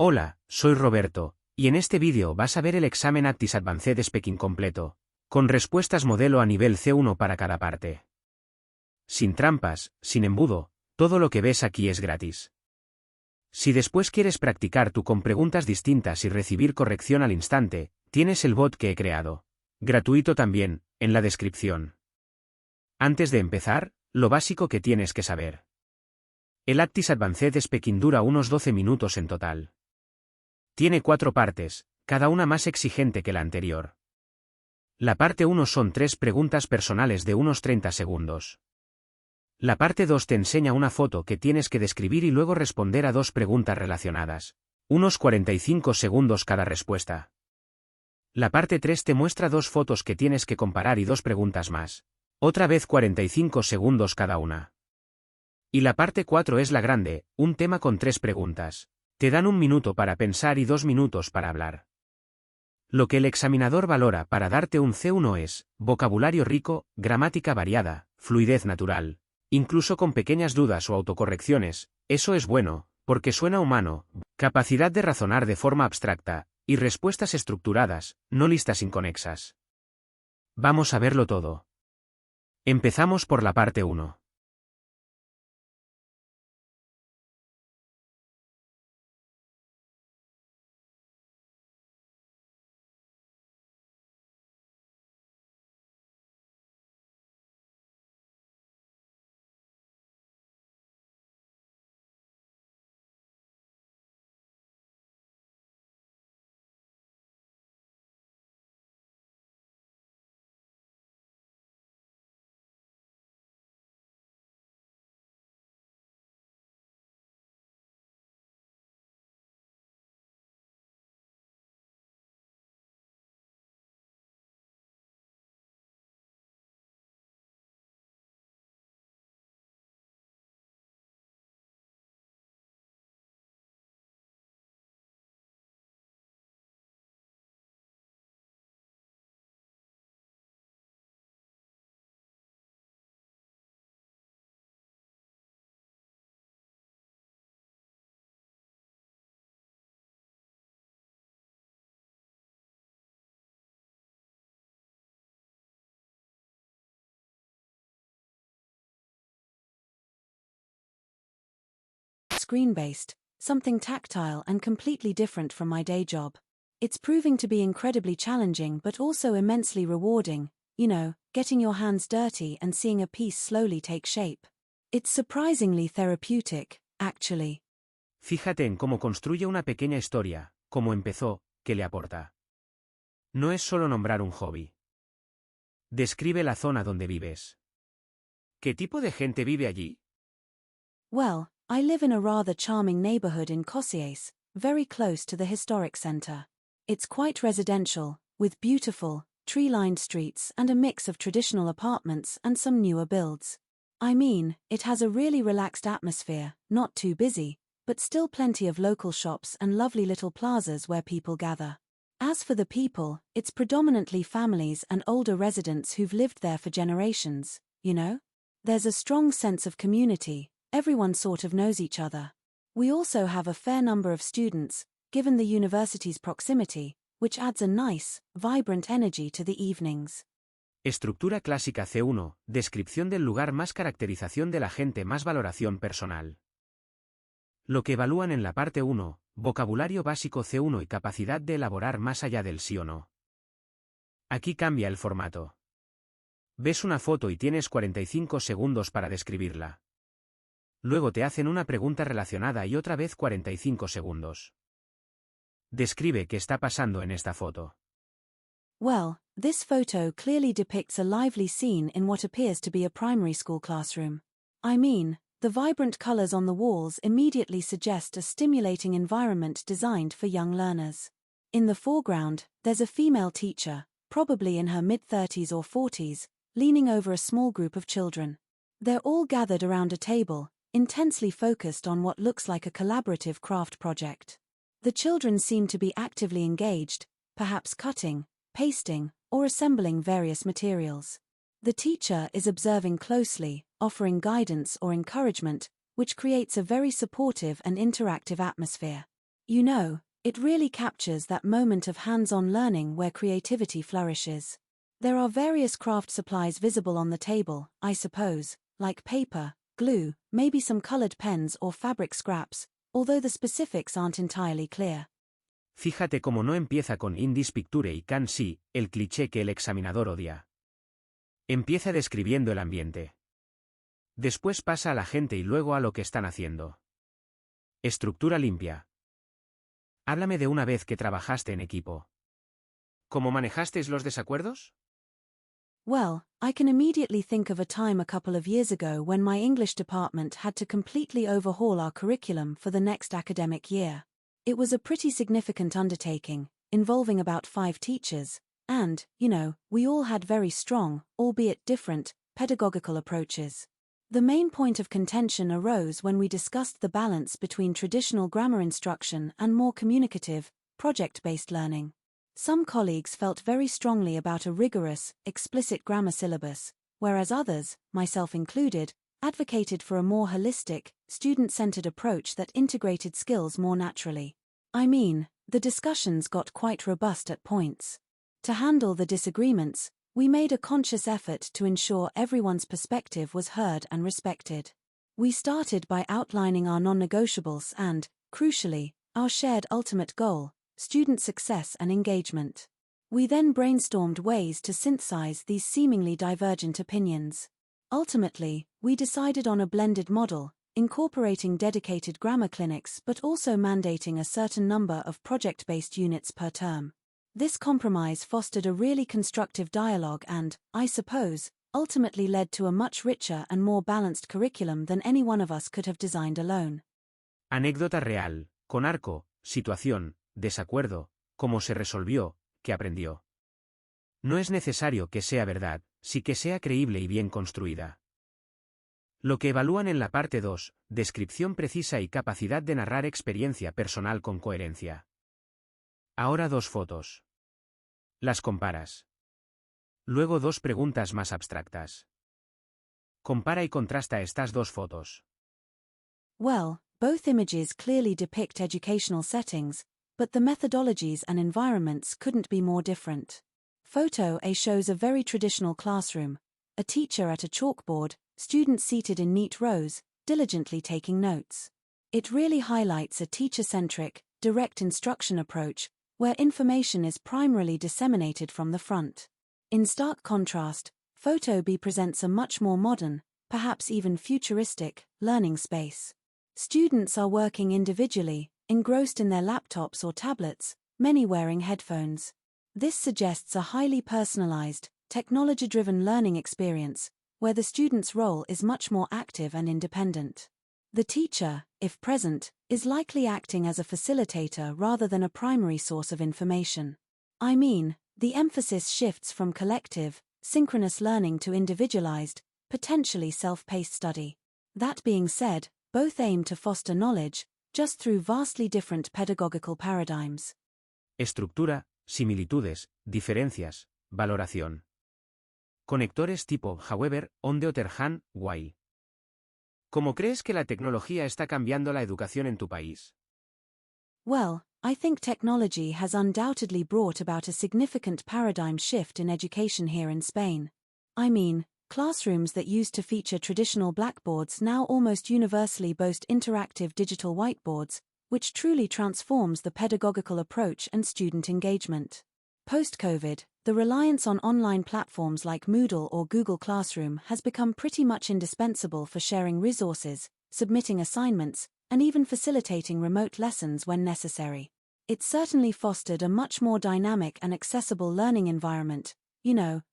Hola, soy Roberto, y en este vídeo vas a ver el examen Aptis Advanced Speaking completo, con respuestas modelo a nivel C1 para cada parte. Sin trampas, sin embudo, todo lo que ves aquí es gratis. Si después quieres practicar tú con preguntas distintas y recibir corrección al instante, tienes el bot que he creado. Gratuito también, en la descripción. Antes de empezar, lo básico que tienes que saber. El Aptis Advanced Speaking dura unos 12 minutos en total. Tiene 4 partes, cada una más exigente que la anterior. La parte 1 son 3 preguntas personales de unos 30 segundos. La parte 2 te enseña una foto que tienes que describir y luego responder a 2 preguntas relacionadas, unos 45 segundos cada respuesta. La parte 3 te muestra 2 fotos que tienes que comparar y 2 preguntas más, otra vez 45 segundos cada una. Y la parte 4 es la grande, un tema con 3 preguntas. Te dan 1 minuto para pensar y 2 minutos para hablar. Lo que el examinador valora para darte un C1 es vocabulario rico, gramática variada, fluidez natural, incluso con pequeñas dudas o autocorrecciones, eso es bueno, porque suena humano, capacidad de razonar de forma abstracta, y respuestas estructuradas, no listas inconexas. Vamos a verlo todo. Empezamos por la parte 1. Screen-based, something tactile and completely different from my day job. It's proving to be incredibly challenging but also immensely rewarding, getting your hands dirty and seeing a piece slowly take shape. It's surprisingly therapeutic, actually. Fíjate en cómo construye una pequeña historia, cómo empezó, qué le aporta. No es solo nombrar un hobby. Describe la zona donde vives. ¿Qué tipo de gente vive allí? Well, I live in a rather charming neighborhood in Kosice, very close to the historic center. It's quite residential, with beautiful, tree-lined streets and a mix of traditional apartments and some newer builds. I mean, it has a really relaxed atmosphere, not too busy, but still plenty of local shops and lovely little plazas where people gather. As for the people, it's predominantly families and older residents who've lived there for generations, There's a strong sense of community. Everyone sort of knows each other. We also have a fair number of students, given the university's proximity, which adds a nice, vibrant energy to the evenings. Estructura clásica C1, descripción del lugar más caracterización de la gente más valoración personal. Lo que evalúan en la parte 1, vocabulario básico C1 y capacidad de elaborar más allá del sí o no. Aquí cambia el formato. Ves una foto y tienes 45 segundos para describirla. Luego te hacen una pregunta relacionada y otra vez 45 segundos. Describe qué está pasando en esta foto. Well, this photo clearly depicts a lively scene in what appears to be a primary school classroom. I mean, the vibrant colors on the walls immediately suggest a stimulating environment designed for young learners. In the foreground, there's a female teacher, probably in her mid-30s or 40s, leaning over a small group of children. They're all gathered around a table, intensely focused on what looks like a collaborative craft project. The children seem to be actively engaged, perhaps cutting, pasting, or assembling various materials. The teacher is observing closely, offering guidance or encouragement, which creates a very supportive and interactive atmosphere. You know, it really captures that moment of hands-on learning where creativity flourishes. There are various craft supplies visible on the table, I suppose, like paper, glue, maybe some colored pens or fabric scraps, although the specifics aren't entirely clear. Fíjate cómo no empieza con in this picture y can see, el cliché que el examinador odia. Empieza describiendo el ambiente. Después pasa a la gente y luego a lo que están haciendo. Estructura limpia. Háblame de una vez que trabajaste en equipo. ¿Cómo manejasteis los desacuerdos? Well, I can immediately think of a time a couple of years ago when my English department had to completely overhaul our curriculum for the next academic year. It was a pretty significant undertaking, involving about 5 teachers, and, we all had very strong, albeit different, pedagogical approaches. The main point of contention arose when we discussed the balance between traditional grammar instruction and more communicative, project-based learning. Some colleagues felt very strongly about a rigorous, explicit grammar syllabus, whereas others, myself included, advocated for a more holistic, student-centered approach that integrated skills more naturally. I mean, the discussions got quite robust at points. To handle the disagreements, we made a conscious effort to ensure everyone's perspective was heard and respected. We started by outlining our non-negotiables and, crucially, our shared ultimate goal, student success and engagement. We then brainstormed ways to synthesize these seemingly divergent opinions. Ultimately, we decided on a blended model, incorporating dedicated grammar clinics but also mandating a certain number of project-based units per term. This compromise fostered a really constructive dialogue and, I suppose, ultimately led to a much richer and more balanced curriculum than any one of us could have designed alone. Anécdota real, con arco, situación, desacuerdo, cómo se resolvió, qué aprendió. No es necesario que sea verdad, sí que sea creíble y bien construida. Lo que evalúan en la parte 2, descripción precisa y capacidad de narrar experiencia personal con coherencia. Ahora 2 fotos. Las comparas. Luego 2 preguntas más abstractas. Compara y contrasta estas 2 fotos. Well, both images clearly depict educational settings, but the methodologies and environments couldn't be more different. Photo A shows a very traditional classroom, a teacher at a chalkboard, students seated in neat rows, diligently taking notes. It really highlights a teacher-centric, direct instruction approach, where information is primarily disseminated from the front. In stark contrast, Photo B presents a much more modern, perhaps even futuristic, learning space. Students are working individually, engrossed in their laptops or tablets, many wearing headphones. This suggests a highly personalized, technology-driven learning experience, where the student's role is much more active and independent. The teacher, if present, is likely acting as a facilitator rather than a primary source of information. I mean, the emphasis shifts from collective, synchronous learning to individualized, potentially self-paced study. That being said, both aim to foster knowledge, just through vastly different pedagogical paradigms. Estructura, similitudes, diferencias, valoración. Conectores tipo, however, on the other hand, why. ¿Cómo crees que la tecnología está cambiando la educación en tu país? Well, I think technology has undoubtedly brought about a significant paradigm shift in education here in Spain. I mean, classrooms that used to feature traditional blackboards now almost universally boast interactive digital whiteboards, which truly transforms the pedagogical approach and student engagement. Post-COVID, the reliance on online platforms like Moodle or Google Classroom has become pretty much indispensable for sharing resources, submitting assignments, and even facilitating remote lessons when necessary. It's certainly fostered a much more dynamic and accessible learning environment,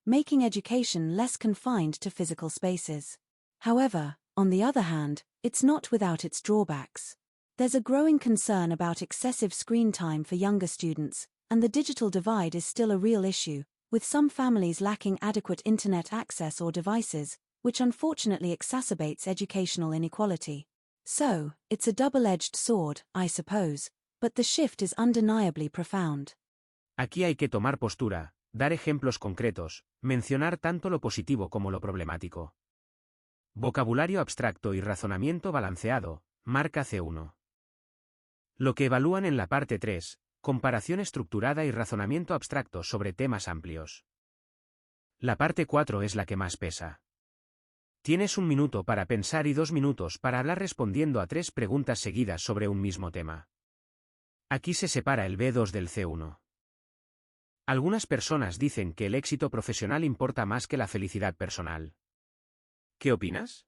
making education less confined to physical spaces. However, on the other hand, it's not without its drawbacks. There's a growing concern about excessive screen time for younger students, and the digital divide is still a real issue, with some families lacking adequate internet access or devices, which unfortunately exacerbates educational inequality. So, it's a double-edged sword, I suppose, but the shift is undeniably profound. Aquí hay que tomar postura, dar ejemplos concretos, mencionar tanto lo positivo como lo problemático. Vocabulario abstracto y razonamiento balanceado, marca C1. Lo que evalúan en la parte 3, comparación estructurada y razonamiento abstracto sobre temas amplios. La parte 4 es la que más pesa. Tienes 1 minuto para pensar y 2 minutos para hablar respondiendo a 3 preguntas seguidas sobre un mismo tema. Aquí se separa el B2 del C1. Algunas personas dicen que el éxito profesional importa más que la felicidad personal. ¿Qué opinas?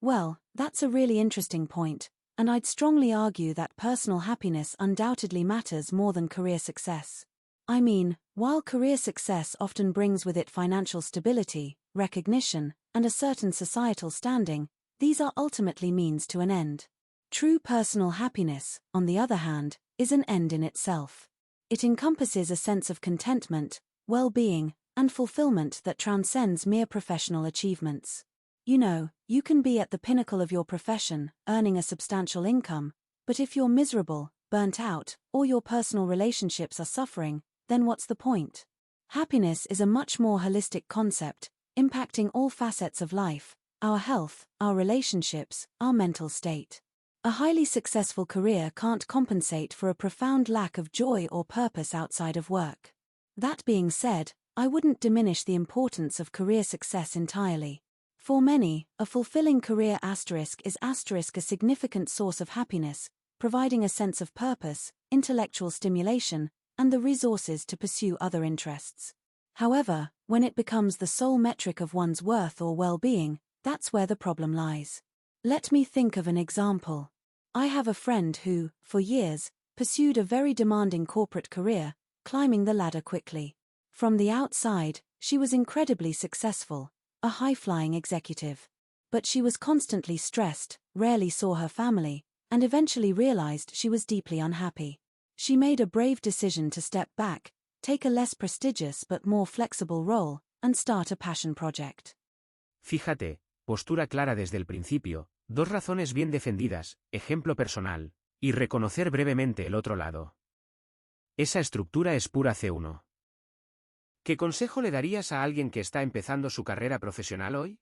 Well, that's a really interesting point, and I'd strongly argue that personal happiness undoubtedly matters more than career success. I mean, while career success often brings with it financial stability, recognition, and a certain societal standing, these are ultimately means to an end. True personal happiness, on the other hand, is an end in itself. It encompasses a sense of contentment, well-being, and fulfillment that transcends mere professional achievements. You know, you can be at the pinnacle of your profession, earning a substantial income, but if you're miserable, burnt out, or your personal relationships are suffering, then what's the point? Happiness is a much more holistic concept, impacting all facets of life, our health, our relationships, our mental state. A highly successful career can't compensate for a profound lack of joy or purpose outside of work. That being said, I wouldn't diminish the importance of career success entirely. For many, a fulfilling career is a significant source of happiness, providing a sense of purpose, intellectual stimulation, and the resources to pursue other interests. However, when it becomes the sole metric of one's worth or well-being, that's where the problem lies. Let me think of an example. I have a friend who, for years, pursued a very demanding corporate career, climbing the ladder quickly. From the outside, she was incredibly successful, a high-flying executive. But she was constantly stressed, rarely saw her family, and eventually realized she was deeply unhappy. She made a brave decision to step back, take a less prestigious but more flexible role, and start a passion project. Fíjate, postura clara desde el principio, 2 razones bien defendidas, ejemplo personal, y reconocer brevemente el otro lado. Esa estructura es pura C1. ¿Qué consejo le darías a alguien que está empezando su carrera profesional hoy?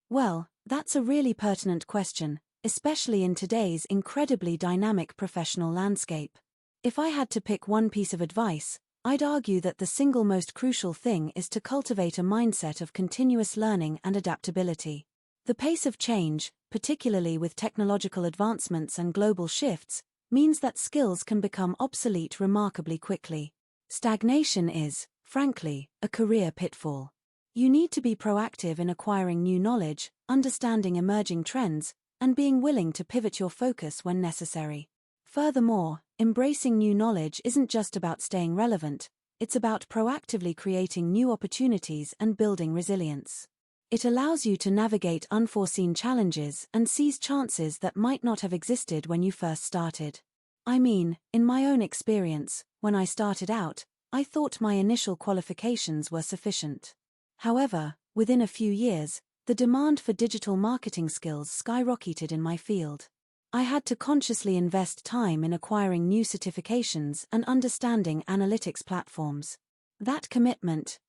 Well, that's a really pertinent question, especially in today's incredibly dynamic professional landscape. If I had to pick one piece of advice, I'd argue that the single most crucial thing is to cultivate a mindset of continuous learning and adaptability. The pace of change, particularly with technological advancements and global shifts, means that skills can become obsolete remarkably quickly. Stagnation is, frankly, a career pitfall. You need to be proactive in acquiring new knowledge, understanding emerging trends, and being willing to pivot your focus when necessary. Furthermore, embracing new knowledge isn't just about staying relevant, it's about proactively creating new opportunities and building resilience. It allows you to navigate unforeseen challenges and seize chances that might not have existed when you first started. I mean, in my own experience, when I started out, I thought my initial qualifications were sufficient. However, within a few years, the demand for digital marketing skills skyrocketed in my field. I had to consciously invest time in acquiring new certifications and understanding analytics platforms. That commitment,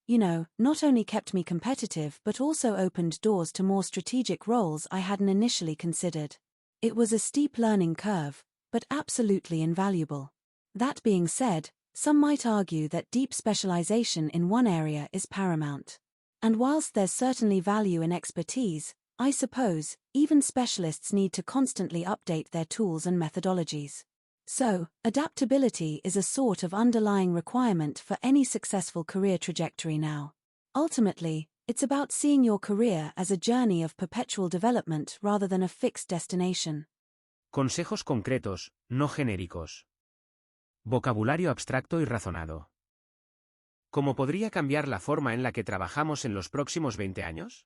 not only kept me competitive but also opened doors to more strategic roles I hadn't initially considered. It was a steep learning curve, but absolutely invaluable. That being said, some might argue that deep specialization in one area is paramount. And whilst there's certainly value in expertise, I suppose, even specialists need to constantly update their tools and methodologies. So, adaptability is a sort of underlying requirement for any successful career trajectory now. Ultimately, it's about seeing your career as a journey of perpetual development rather than a fixed destination. Consejos concretos, no genéricos. Vocabulario abstracto y razonado. ¿Cómo podría cambiar la forma en la que trabajamos en los próximos 20 años?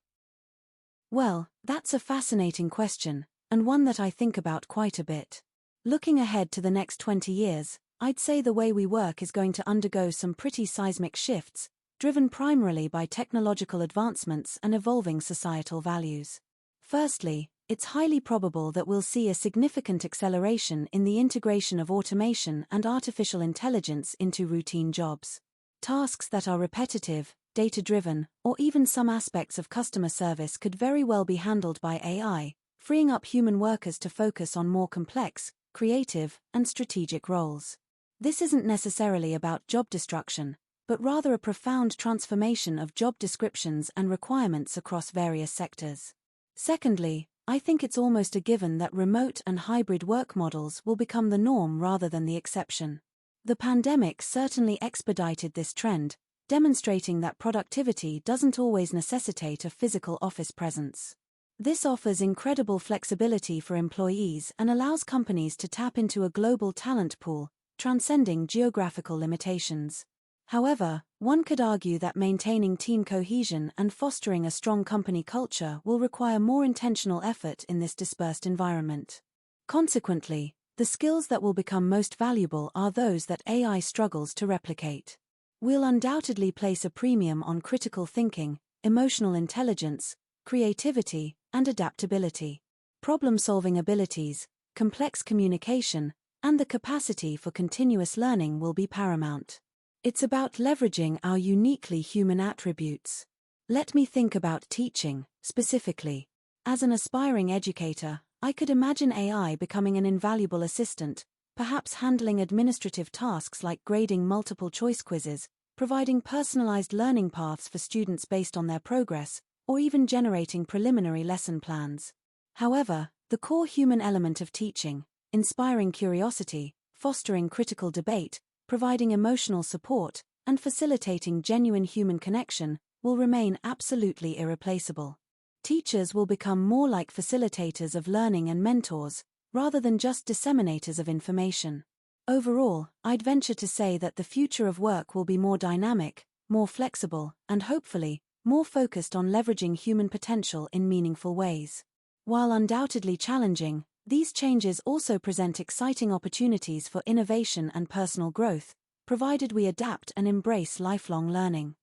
Well, that's a fascinating question, and one that I think about quite a bit. Looking ahead to the next 20 years, I'd say the way we work is going to undergo some pretty seismic shifts, driven primarily by technological advancements and evolving societal values. Firstly, it's highly probable that we'll see a significant acceleration in the integration of automation and artificial intelligence into routine jobs. Tasks that are repetitive, data-driven, or even some aspects of customer service could very well be handled by AI, freeing up human workers to focus on more complex, creative, and strategic roles. This isn't necessarily about job destruction, but rather a profound transformation of job descriptions and requirements across various sectors. Secondly, I think it's almost a given that remote and hybrid work models will become the norm rather than the exception. The pandemic certainly expedited this trend, demonstrating that productivity doesn't always necessitate a physical office presence. This offers incredible flexibility for employees and allows companies to tap into a global talent pool, transcending geographical limitations. However, one could argue that maintaining team cohesion and fostering a strong company culture will require more intentional effort in this dispersed environment. Consequently, the skills that will become most valuable are those that AI struggles to replicate. We'll undoubtedly place a premium on critical thinking, emotional intelligence, creativity, and adaptability. Problem-solving abilities, complex communication, and the capacity for continuous learning will be paramount. It's about leveraging our uniquely human attributes. Let me think about teaching, specifically. As an aspiring educator, I could imagine AI becoming an invaluable assistant, perhaps handling administrative tasks like grading multiple-choice quizzes, providing personalized learning paths for students based on their progress, or even generating preliminary lesson plans. However, the core human element of teaching, inspiring curiosity, fostering critical debate, providing emotional support, and facilitating genuine human connection, will remain absolutely irreplaceable. Teachers will become more like facilitators of learning and mentors, rather than just disseminators of information. Overall, I'd venture to say that the future of work will be more dynamic, more flexible, and hopefully, more focused on leveraging human potential in meaningful ways. While undoubtedly challenging, these changes also present exciting opportunities for innovation and personal growth, provided we adapt and embrace lifelong learning.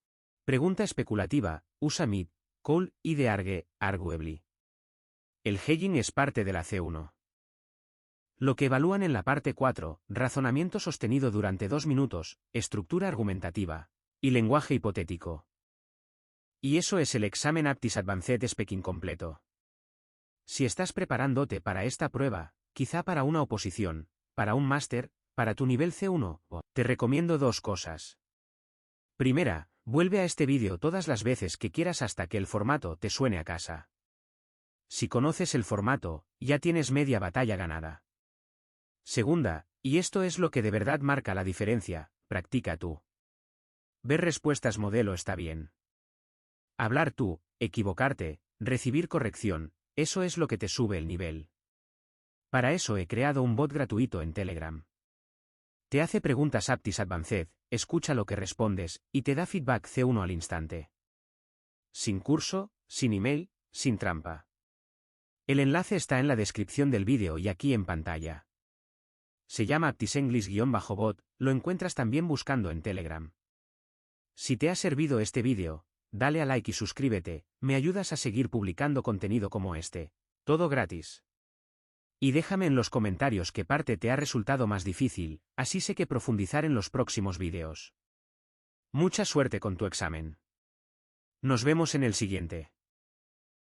Pregunta especulativa, usa mid, call, ide argue, arguably. El hedging es parte de la C1. Lo que evalúan en la parte 4, razonamiento sostenido durante 2 minutos, estructura argumentativa, y lenguaje hipotético. Y eso es el examen Aptis Advanced Speaking completo. Si estás preparándote para esta prueba, quizá para una oposición, para un máster, para tu nivel C1, te recomiendo 2 cosas. Primera, vuelve a este vídeo todas las veces que quieras hasta que el formato te suene a casa. Si conoces el formato, ya tienes media batalla ganada. Segunda, y esto es lo que de verdad marca la diferencia, practica tú. Ver respuestas modelo está bien. Hablar tú, equivocarte, recibir corrección, eso es lo que te sube el nivel. Para eso he creado un bot gratuito en Telegram. Te hace preguntas Aptis Advanced, escucha lo que respondes, y te da feedback C1 al instante. Sin curso, sin email, sin trampa. El enlace está en la descripción del vídeo y aquí en pantalla. Se llama Aptis English-bot, lo encuentras también buscando en Telegram. Si te ha servido este vídeo, dale a like y suscríbete, me ayudas a seguir publicando contenido como este. Todo gratis. Y déjame en los comentarios qué parte te ha resultado más difícil, así sé que profundizar en los próximos vídeos. Mucha suerte con tu examen. Nos vemos en el siguiente.